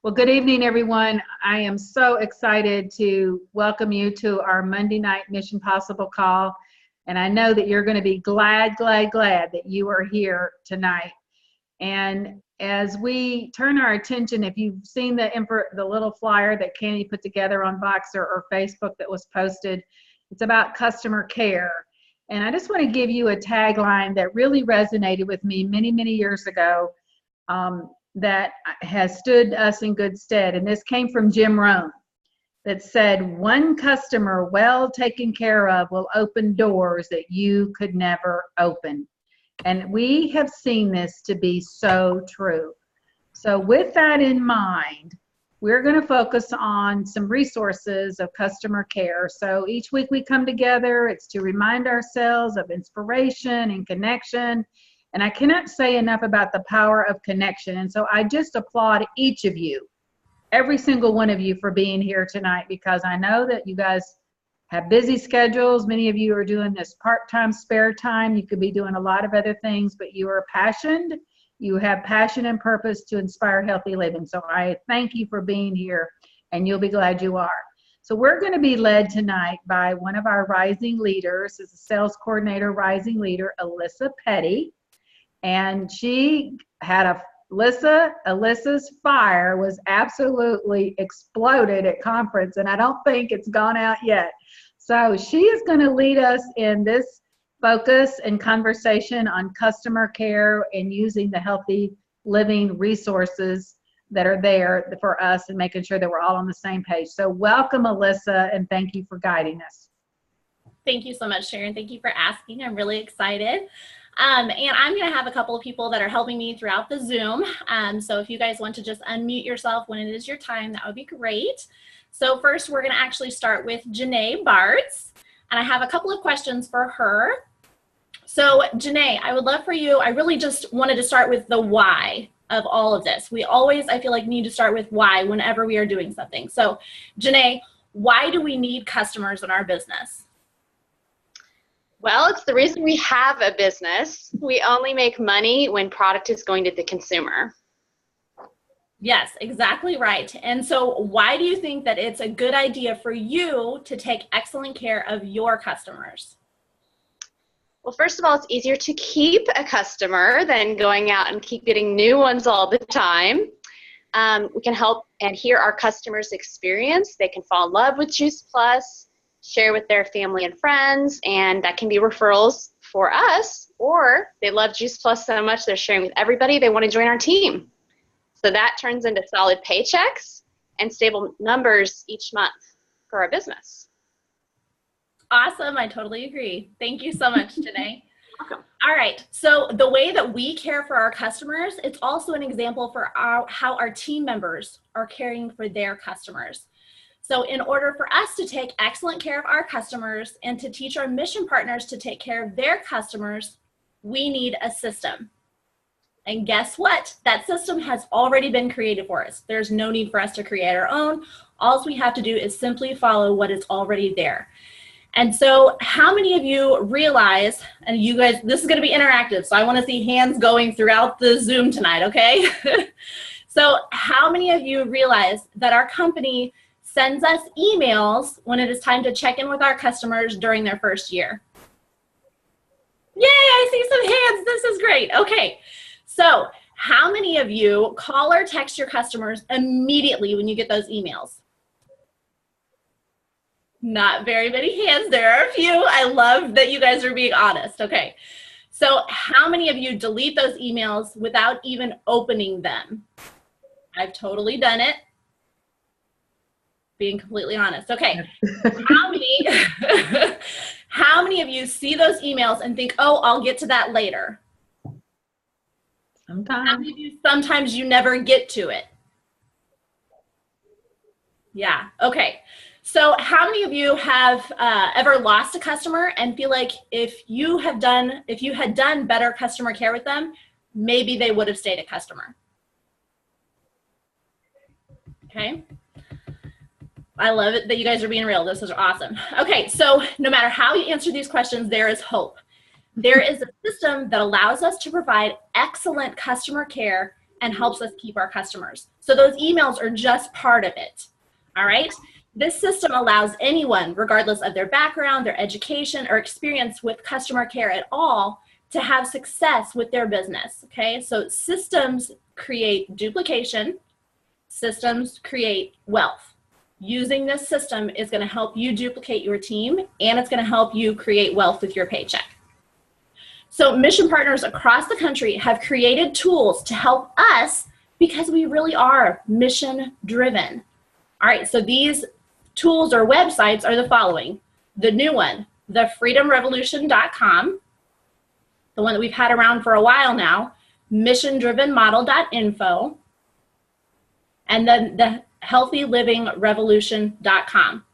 Well, good evening, everyone. I am so excited to welcome you to our Monday night Mission Possible call. And I know that you're going to be glad that you are here tonight. And as we turn our attention, if you've seen the little flyer that Candy put together on Voxer or Facebook that was posted, it's about customer care. And I just want to give you a tagline that really resonated with me many, many years ago. That has stood us in good stead. And this came from Jim Rohn that said, one customer well taken care of will open doors that you could never open. And we have seen this to be so true. So with that in mind, we're going to focus on some resources of customer care. So each week we come together, it's to remind ourselves of inspiration and connection. And I cannot say enough about the power of connection. And so I just applaud each of you, every single one of you, for being here tonight, because I know that you guys have busy schedules. Many of you are doing this part-time, spare time. You could be doing a lot of other things, but you are passionate. You have passion and purpose to inspire healthy living. So I thank you for being here, and you'll be glad you are. So we're going to be led tonight by one of our rising leaders, as a sales coordinator, rising leader, Alyssa Petty. And she had Alyssa's fire was absolutely exploded at conference, and I don't think it's gone out yet. So she is going to lead us in this focus and conversation on customer care and using the healthy living resources that are there for us and making sure that we're all on the same page. So welcome, Alyssa, and thank you for guiding us. Thank you so much, Sharon. Thank you for asking. I'm really excited. And I'm going to have a couple of people that are helping me throughout the Zoom. So if you guys want to just unmute yourself when it is your time, that would be great. So first, we're going to actually start with Janae Bartz. And I have a couple of questions for her. So Janae, I would love for you, I really just wanted to start with the why of all of this. We always, I feel like, need to start with why whenever we are doing something. So Janae, why do we need customers in our business? Well, it's the reason we have a business. We only make money when product is going to the consumer. Yes, exactly right. And so why do you think that it's a good idea for you to take excellent care of your customers? Well, first of all, it's easier to keep a customer than going out and keep getting new ones all the time. We can help and hear our customers' experience. They can fall in love with Juice Plus, share with their family and friends, and that can be referrals for us, or they love Juice Plus so much they're sharing with everybody, they want to join our team. So that turns into solid paychecks and stable numbers each month for our business. Awesome, I totally agree. Thank you so much, Janae. Welcome. All right, so the way that we care for our customers, it's also an example for how our team members are caring for their customers. So in order for us to take excellent care of our customers and to teach our mission partners to take care of their customers, we need a system. And guess what? That system has already been created for us. There's no need for us to create our own. All we have to do is simply follow what is already there. And so how many of you realize, and you guys, this is going to be interactive, so I want to see hands going throughout the Zoom tonight, okay? So how many of you realize that our company sends us emails when it is time to check in with our customers during their first year? Yay, I see some hands. This is great. Okay, so how many of you call or text your customers immediately when you get those emails? Not very many hands. There are a few. I love that you guys are being honest. Okay, so how many of you delete those emails without even opening them? I've totally done it. Being completely honest. Okay, how many of you see those emails and think, oh, I'll get to that later? Sometimes. How many of you, sometimes you never get to it? Yeah, okay. So how many of you have ever lost a customer and feel like if you had done better customer care with them, maybe they would have stayed a customer? Okay. I love it that you guys are being real. This is awesome. Okay, so no matter how you answer these questions, there is hope. There is a system that allows us to provide excellent customer care and helps us keep our customers. So those emails are just part of it. All right. This system allows anyone, regardless of their background, their education, or experience with customer care at all, to have success with their business. Okay. So systems create duplication, systems create wealth. Using this system is going to help you duplicate your team, and it's going to help you create wealth with your paycheck. So mission partners across the country have created tools to help us because we really are mission driven. All right, so these tools or websites are the following. The new one, thefreedomrevolution.com, the one that we've had around for a while now, missiondrivenmodel.info, and then the healthylivingrevolution.com.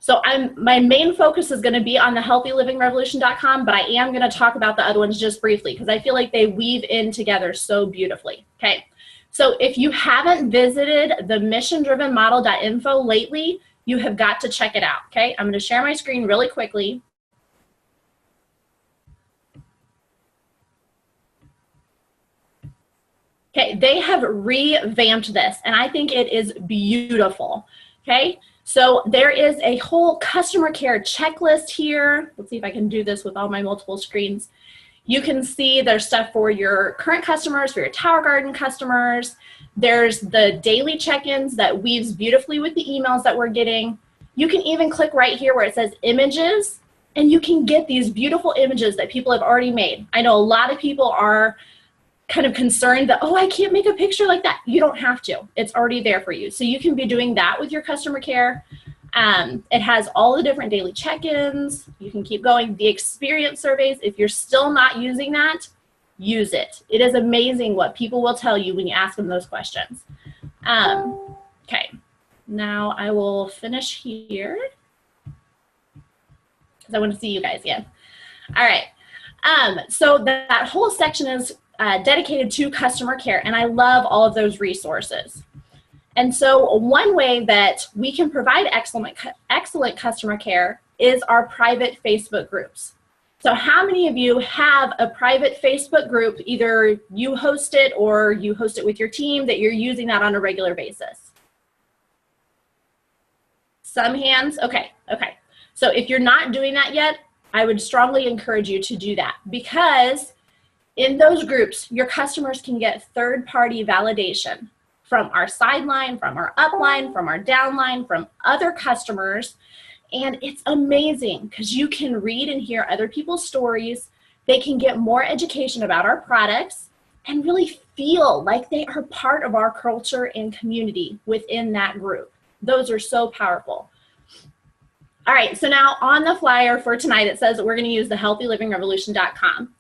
So my main focus is going to be on the healthylivingrevolution.com, but I am going to talk about the other ones just briefly because I feel like they weave in together so beautifully. Okay, so if you haven't visited the missiondrivenmodel.info lately, you have got to check it out. Okay, I'm going to share my screen really quickly. Okay, they have revamped this, and I think it is beautiful. Okay, so there is a whole customer care checklist here. Let's see if I can do this with all my multiple screens. You can see there's stuff for your current customers, for your Tower Garden customers. There's the daily check-ins that weaves beautifully with the emails that we're getting. You can even click right here where it says images, and you can get these beautiful images that people have already made. I know a lot of people are kind of concerned that, oh, I can't make a picture like that. You don't have to. It's already there for you. So you can be doing that with your customer care. It has all the different daily check-ins. You can keep going. The experience surveys, if you're still not using that, use it. It is amazing what people will tell you when you ask them those questions. Okay, now I will finish here because I want to see you guys again. All right, so that whole section is dedicated to customer care, and I love all of those resources. And so one way that we can provide excellent customer care is our private Facebook groups. So how many of you have a private Facebook group, either you host it or you host it with your team, that you're using that on a regular basis? Some hands? Okay, okay. So if you're not doing that yet, I would strongly encourage you to do that, because in those groups, your customers can get third-party validation from our sideline, from our upline, from our downline, from other customers. And it's amazing because you can read and hear other people's stories. They can get more education about our products and really feel like they are part of our culture and community within that group. Those are so powerful. All right, so now on the flyer for tonight, it says that we're going to use the healthylivingrevolution.com.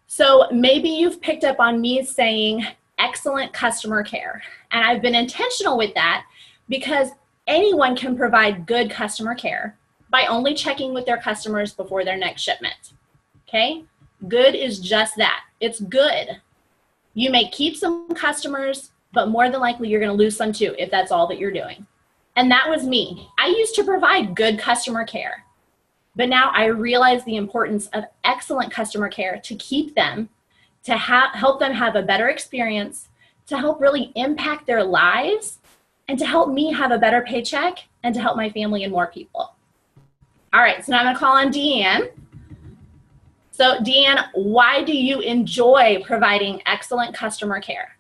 So maybe you've picked up on me saying excellent customer care. And I've been intentional with that because anyone can provide good customer care by only checking with their customers before their next shipment. Okay? Good is just that. It's good. You may keep some customers, but more than likely you're going to lose some too if that's all that you're doing. And that was me. I used to provide good customer care. But now I realize the importance of excellent customer care to keep them, to help them have a better experience, to help really impact their lives, and to help me have a better paycheck, and to help my family and more people. All right, so now I'm going to call on Deanne. So Deanne, why do you enjoy providing excellent customer care?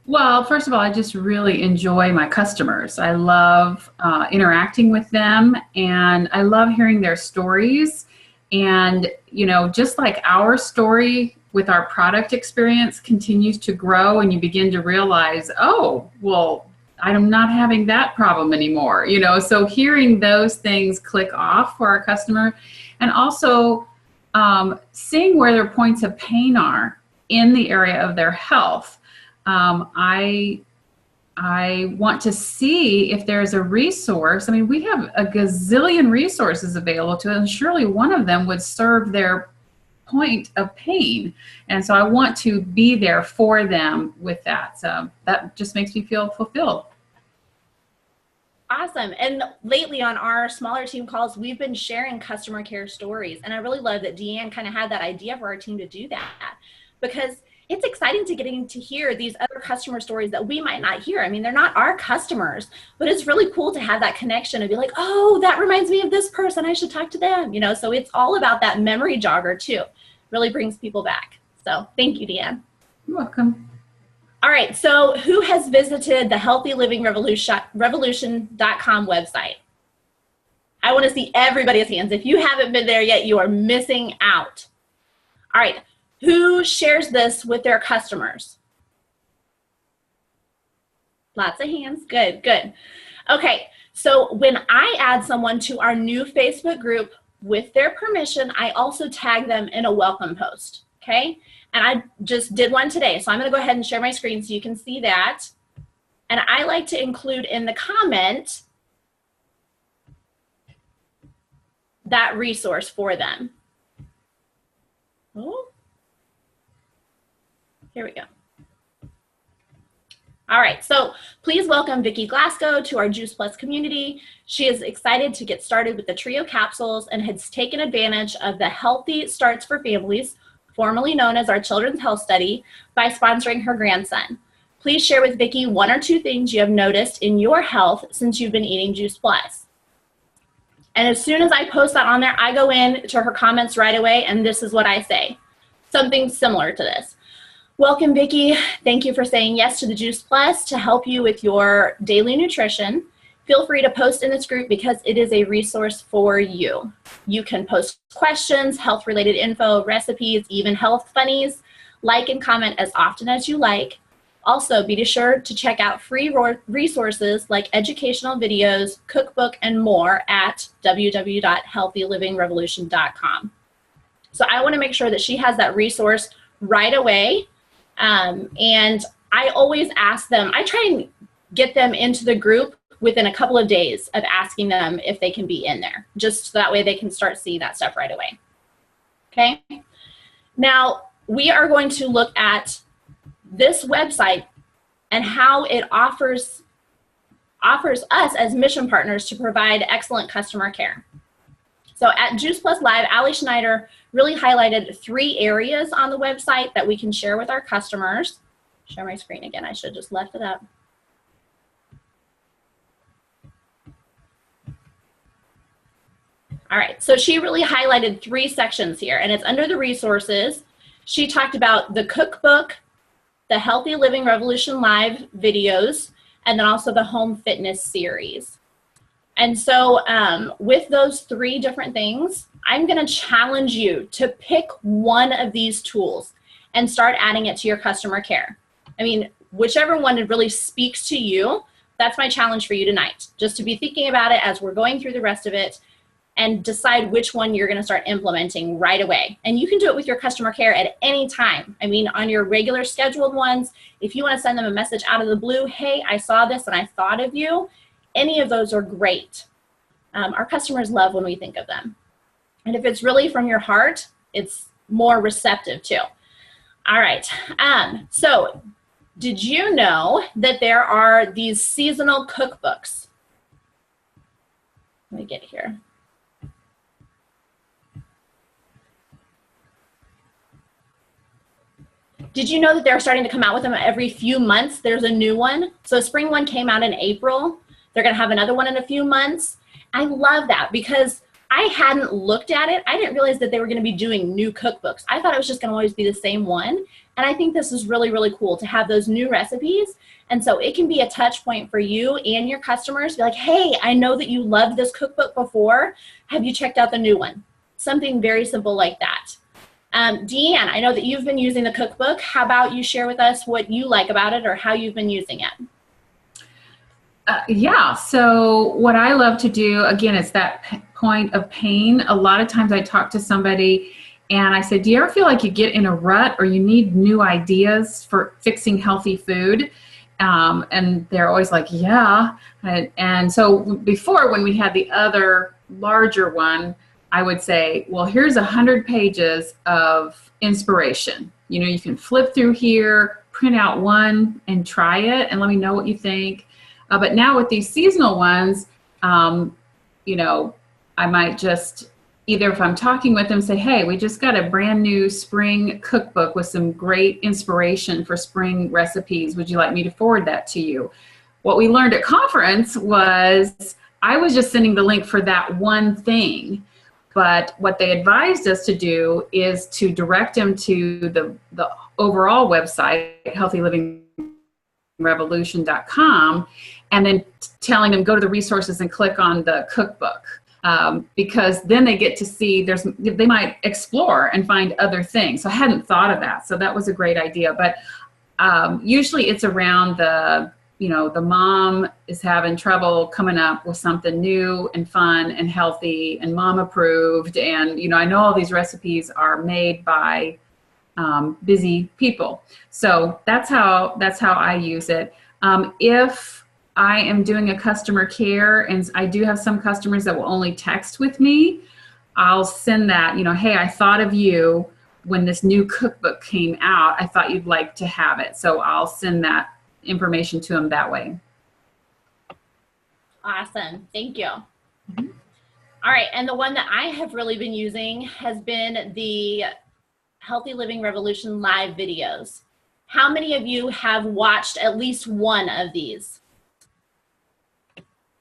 Well, first of all, I just really enjoy my customers. I love interacting with them, and I love hearing their stories. And, you know, just like our story with our product experience continues to grow, and you begin to realize, oh, well, I'm not having that problem anymore. You know, so hearing those things click off for our customer, and also seeing where their points of pain are in the area of their health. I want to see if there's a resource. I mean, we have a gazillion resources available to us, and surely one of them would serve their point of pain. And so I want to be there for them with that. So that just makes me feel fulfilled. Awesome. And lately on our smaller team calls, we've been sharing customer care stories. And I really love that Deanne kind of had that idea for our team to do that, because it's exciting to getting to hear these other customer stories that we might not hear. I mean, they're not our customers, but it's really cool to have that connection and be like, oh, that reminds me of this person. I should talk to them, you know? So it's all about that memory jogger too. Really brings people back. So thank you, Deanne. You're welcome. All right, so who has visited the healthylivingrevolution.com website? I want to see everybody's hands. If you haven't been there yet, you are missing out. All right, who shares this with their customers? Lots of hands, good, good. Okay, so when I add someone to our new Facebook group with their permission, I also tag them in a welcome post, okay? And I just did one today, so I'm gonna go ahead and share my screen so you can see that. And I like to include in the comment that resource for them. Oh, here we go. All right, so please welcome Vicki Glasgow to our Juice Plus community. She is excited to get started with the Trio capsules and has taken advantage of the Healthy Starts for Families, formerly known as our Children's Health Study, by sponsoring her grandson. Please share with Vicki 1 or 2 things you have noticed in your health since you've been eating Juice Plus. And as soon as I post that on there, I go in to her comments right away, and this is what I say. Something similar to this. Welcome, Vicki. Thank you for saying yes to the Juice Plus to help you with your daily nutrition. Feel free to post in this group because it is a resource for you. You can post questions, health-related info, recipes, even health funnies. Like and comment as often as you like. Also, be sure to check out free resources like educational videos, cookbook, and more at www.healthylivingrevolution.com. So I want to make sure that she has that resource right away. And I always ask them, I try and get them into the group within a couple of days of asking them if they can be in there, just so that way they can start seeing that stuff right away. Okay? Now, we are going to look at this website and how it offers us as mission partners to provide excellent customer care. So at Juice Plus Live, Ali Schneider really highlighted 3 areas on the website that we can share with our customers. Share my screen again. I should have just left it up. All right, so she really highlighted 3 sections here, and it's under the resources. She talked about the cookbook, the Healthy Living Revolution Live videos, and then also the home fitness series. And so with those 3 different things, I'm gonna challenge you to pick one of these tools and start adding it to your customer care. I mean, whichever one really speaks to you, that's my challenge for you tonight. Just to be thinking about it as we're going through the rest of it and decide which one you're gonna start implementing right away. And you can do it with your customer care at any time. I mean, on your regular scheduled ones, if you wanna send them a message out of the blue, hey, I saw this and I thought of you, any of those are great. Our customers love when we think of them. And if it's really from your heart, it's more receptive too. All right, so did you know that there are these seasonal cookbooks? Let me get here. Did you know that they're starting to come out with them every few months? There's a new one. So spring one came out in April. They're gonna have another one in a few months. I love that because I hadn't looked at it. I didn't realize that they were gonna be doing new cookbooks. I thought it was just gonna always be the same one. And I think this is really, really cool to have those new recipes. And so it can be a touch point for you and your customers. Be like, hey, I know that you loved this cookbook before. Have you checked out the new one? Something very simple like that. Deanne, I know that you've been using the cookbook. How about you share with us what you like about it or how you've been using it? Yeah, so what I love to do, again, it's that point of pain. A lot of times I talk to somebody and I say, do you ever feel like you get in a rut or you need new ideas for fixing healthy food? And they're always like, yeah. And so before, when we had the other larger one, I would say, well, here's 100 pages of inspiration. You know, you can flip through here, print out one and try it and let me know what you think. But now with these seasonal ones, you know, I might just either if I'm talking with them, say, hey, we just got a brand new spring cookbook with some great inspiration for spring recipes. Would you like me to forward that to you? What we learned at conference was I was just sending the link for that one thing. But what they advised us to do is to direct them to the overall website, healthylivingrevolution.com, and then telling them go to the resources and click on the cookbook. Because then they get to see they might explore and find other things. So I hadn't thought of that. So that was a great idea. But usually it's around the mom is having trouble coming up with something new and fun and healthy and mom approved. And, I know all these recipes are made by busy people. So that's how I use it. If I am doing a customer care, and I do have some customers that will only text with me, I'll send that, hey, I thought of you when this new cookbook came out. I thought you'd like to have it. So I'll send that information to them that way. Awesome. Thank you. Mm-hmm. All right. And the one that I have really been using has been the Healthy Living Revolution live videos. How many of you have watched at least one of these?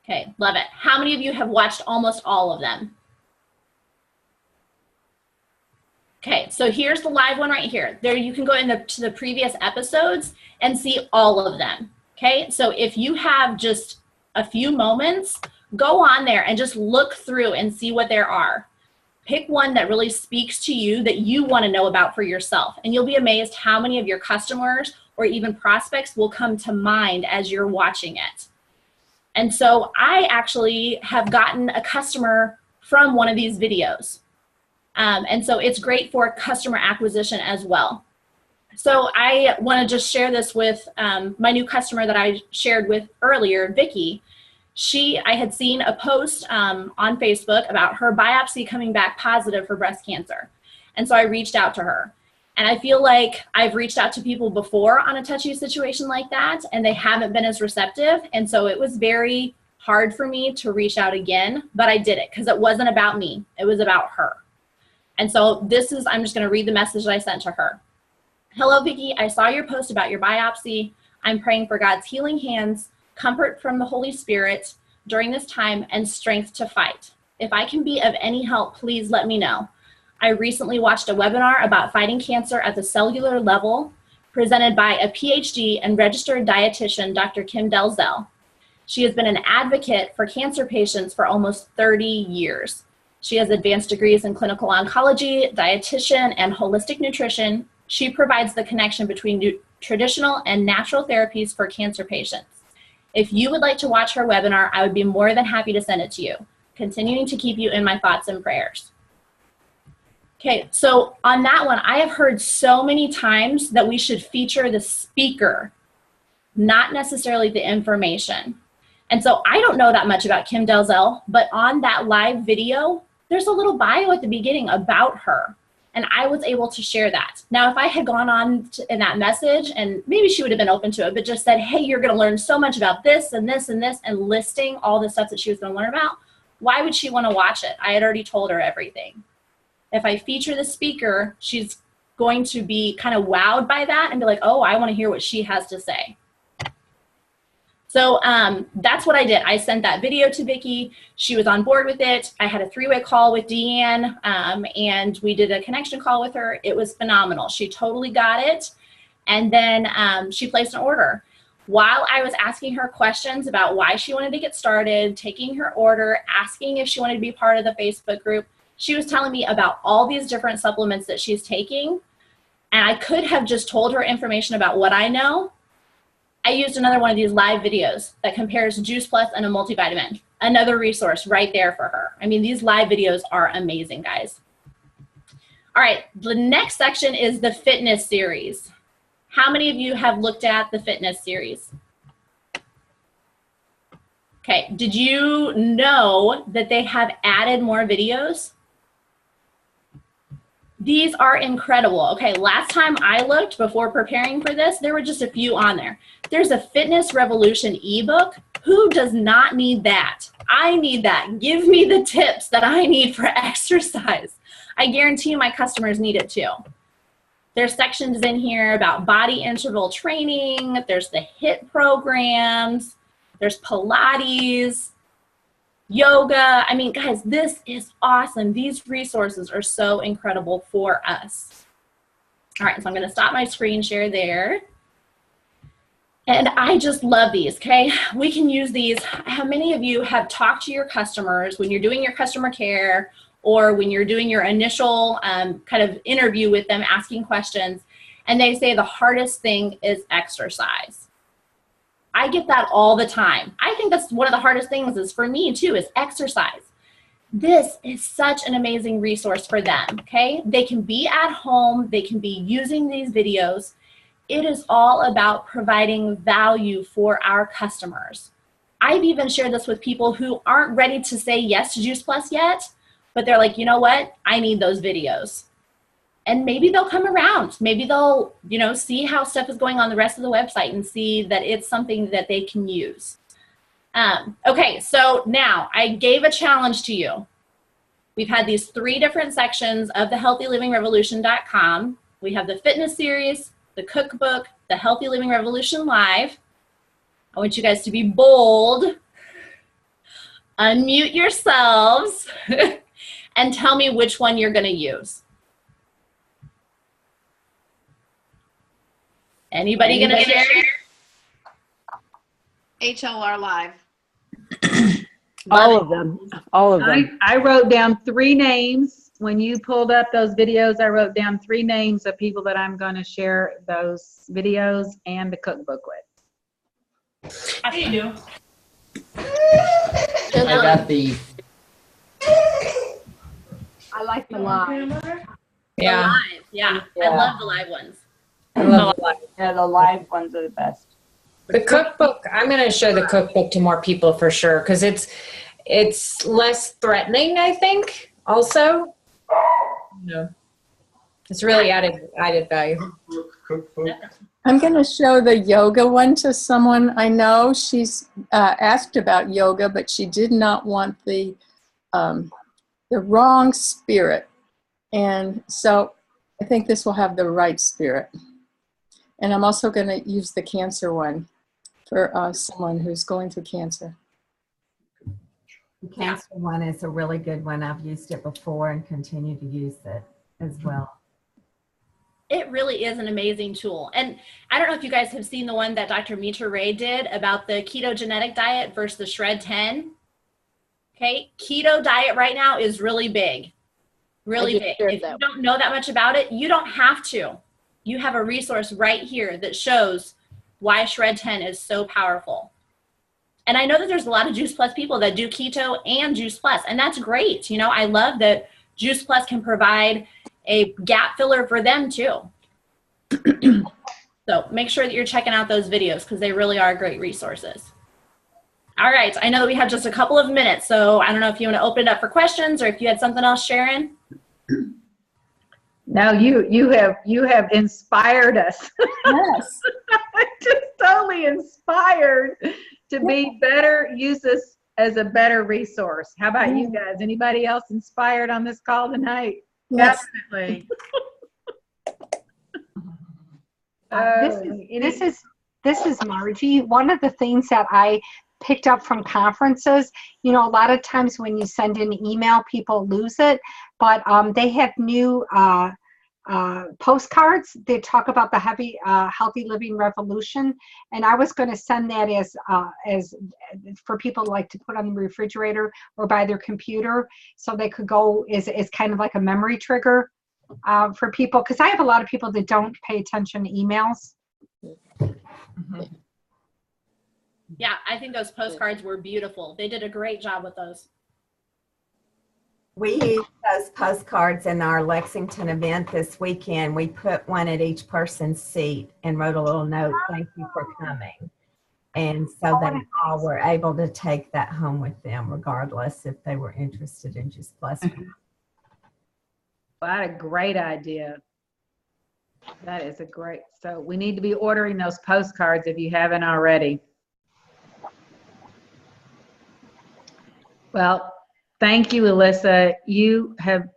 Okay, love it. How many of you have watched almost all of them? Okay, so here's the live one right here. There you can go to the previous episodes and see all of them. Okay, so if you have just a few moments, go on there and just look through and see what there are. Pick one that really speaks to you that you want to know about for yourself. And you'll be amazed how many of your customers or even prospects will come to mind as you're watching it. And so I actually have gotten a customer from one of these videos. And so it's great for customer acquisition as well. So I want to just share this with my new customer that I shared with earlier, Vicki. I had seen a post on Facebook about her biopsy coming back positive for breast cancer. And so I reached out to her. And I feel like I've reached out to people before on a touchy situation like that, and they haven't been as receptive. And so it was very hard for me to reach out again, but I did it because it wasn't about me. It was about her. And so I'm just going to read the message that I sent to her. Hello, Vicki. I saw your post about your biopsy. I'm praying for God's healing hands, comfort from the Holy Spirit during this time, and strength to fight. If I can be of any help, please let me know. I recently watched a webinar about fighting cancer at the cellular level presented by a PhD and registered dietitian, Dr. Kim Delzell. She has been an advocate for cancer patients for almost 30 years. She has advanced degrees in clinical oncology, dietitian, and holistic nutrition. She provides the connection between traditional and natural therapies for cancer patients. If you would like to watch her webinar, I would be more than happy to send it to you, continuing to keep you in my thoughts and prayers. Okay, so on that one, I have heard so many times that we should feature the speaker, not necessarily the information. And so I don't know that much about Kim Delzell, but on that live video, there's a little bio at the beginning about her. And I was able to share that. Now, if I had gone on in that message, and maybe she would have been open to it, but just said, hey, you're going to learn so much about this and this and this, and listing all the stuff that she was going to learn about, why would she want to watch it? I had already told her everything. If I feature the speaker, she's going to be kind of wowed by that and be like, oh, I want to hear what she has to say. So that's what I did. I sent that video to Vicki. She was on board with it. I had a 3-way call with Deanne, and we did a connection call with her. It was phenomenal. She totally got it. And then she placed an order. While I was asking her questions about why she wanted to get started, taking her order, asking if she wanted to be part of the Facebook group, she was telling me about all these different supplements that she's taking. And I could have just told her information about what I know. I used another one of these live videos that compares Juice Plus and a multivitamin. Another resource right there for her. I mean, these live videos are amazing, guys. All right, the next section is the fitness series. How many of you have looked at the fitness series? Okay, did you know that they have added more videos? These are incredible. Okay, last time I looked before preparing for this, there were just a few on there. There's a Fitness Revolution ebook Who does not need that? I need that. Give me the tips that I need for exercise. I guarantee you my customers need it too. There's sections in here about body interval training. There's the HIIT programs. There's Pilates, yoga. I mean, guys, this is awesome. These resources are so incredible for us. All right, so I'm going to stop my screen share there. And I just love these, okay? We can use these. How many of you have talked to your customers when you're doing your customer care or when you're doing your initial kind of interview with them, asking questions, and they say the hardest thing is exercise? I get that all the time. I think that's one of the hardest things is for me too, is exercise. This is such an amazing resource for them, okay? They can be at home. They can be using these videos. It is all about providing value for our customers. I've even shared this with people who aren't ready to say yes to Juice Plus yet, but they're like, you know what? I need those videos. And maybe they'll come around. Maybe they'll, you know, see how stuff is going on the rest of the website and see that it's something that they can use. Okay, so now I gave a challenge to you. We've had these 3 different sections of the healthylivingrevolution.com. We have the fitness series, the cookbook, the Healthy Living Revolution Live. I want you guys to be bold, unmute yourselves, and tell me which one you're going to use. Anybody going to share? HLR Live. All of them. All of them. I wrote down 3 names. When you pulled up those videos, I wrote down 3 names of people that I'm going to share those videos and the cookbook with. How do you do? I got the. I like the live. Yeah. The live. Yeah. I love the live ones. I love the live. Yeah, the live ones are the best. The cookbook, I'm going to show the cookbook to more people for sure because it's less threatening, I think, also. No. It's really added value. I'm going to show the yoga one to someone I know. She's asked about yoga, but she did not want the wrong spirit. And so I think this will have the right spirit. And I'm also going to use the cancer one for someone who's going through cancer. The cancer one is a really good one. I've used it before and continue to use it as well. It really is an amazing tool. And I don't know if you guys have seen the one that Dr. Mitra Ray did about the ketogenic diet versus the Shred 10. Okay, keto diet right now is really big, really big. If you don't know that much about it, you don't have to. You have a resource right here that shows why Shred 10 is so powerful. And I know that there's a lot of Juice Plus people that do keto and Juice Plus, and that's great. You know, I love that Juice Plus can provide a gap filler for them too. So make sure that you're checking out those videos because they really are great resources. All right, I know that we have just a couple of minutes, so I don't know if you want to open it up for questions or if you had something else, Sharon. No, you have inspired us. Yes. Just totally inspired to be better, use this as a better resource. How about you guys? Anybody else inspired on this call tonight? Yes. Definitely. This is Margie. One of the things that I picked up from conferences, you know, a lot of times when you send an email, people lose it, but they have new postcards. They talk about the healthy living revolution, and I was going to send that as for people like to put on the refrigerator or by their computer, so they could go as kind of like a memory trigger for people, because I have a lot of people that don't pay attention to emails. Mm-hmm. Yeah, I think those postcards were beautiful. They did a great job with those. We used those postcards in our Lexington event this weekend. We put one at each person's seat and wrote a little note, "Thank you for coming." And so they all were able to take that home with them, regardless if they were interested in Juice Plus. What a great idea. That is a great, so we need to be ordering those postcards if you haven't already. Well, thank you, Alyssa. You have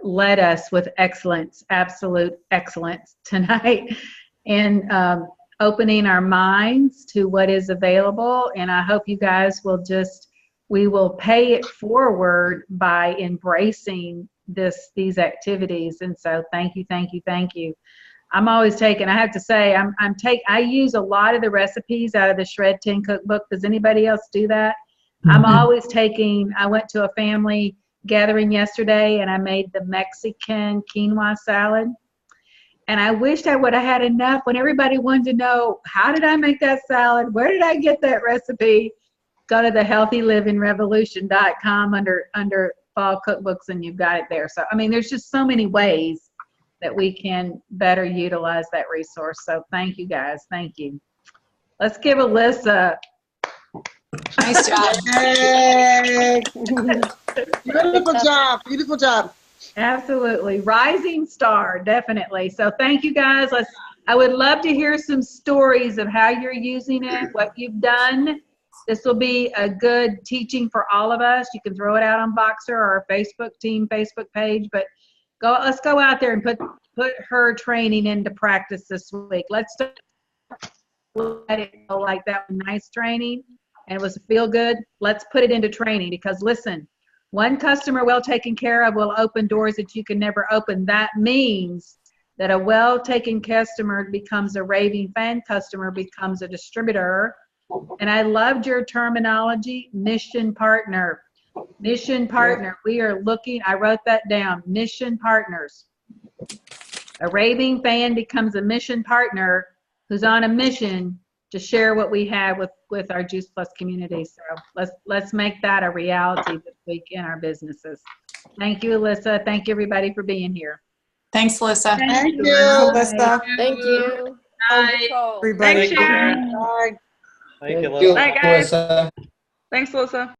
led us with excellence, absolute excellence tonight, and opening our minds to what is available. And I hope you guys will we will pay it forward by embracing these activities. And so thank you, thank you, thank you. I'm always taking, I have to say, I use a lot of the recipes out of the Shred 10 cookbook. Does anybody else do that? I'm always taking, I went to a family gathering yesterday and I made the Mexican quinoa salad. And I wished I would have had enough when everybody wanted to know, how did I make that salad? Where did I get that recipe? Go to the healthylivingrevolution.com under fall cookbooks and you've got it there. So, I mean, there's just so many ways that we can better utilize that resource. So thank you guys. Thank you. Let's give Alyssa. Nice job. Hey. Beautiful job. Beautiful job. Absolutely. Rising star, definitely. So thank you guys. I would love to hear some stories of how you're using it, what you've done. This will be a good teaching for all of us. You can throw it out on Boxer or our Facebook team Facebook page, but let's go out there and put her training into practice this week. Let's let it go like that. Nice training and it was feel good. Let's put it into training because listen, one customer well taken care of will open doors that you can never open. That means that a well taken customer becomes a raving fan customer, becomes a distributor. And I loved your terminology, mission partner. Mission partner. We are looking, I wrote that down, mission partners. A raving fan becomes a mission partner who's on a mission to share what we have with our Juice Plus community. So let's make that a reality this week in our businesses. Thank you, Alyssa. Thank you, everybody, for being here. Thanks, Alyssa. Thank you, Alyssa. Thank you. Bye. Everybody. Thanks, Sharon. Bye. Thank you, Alyssa. Bye, guys. Alyssa. Thanks, Alyssa.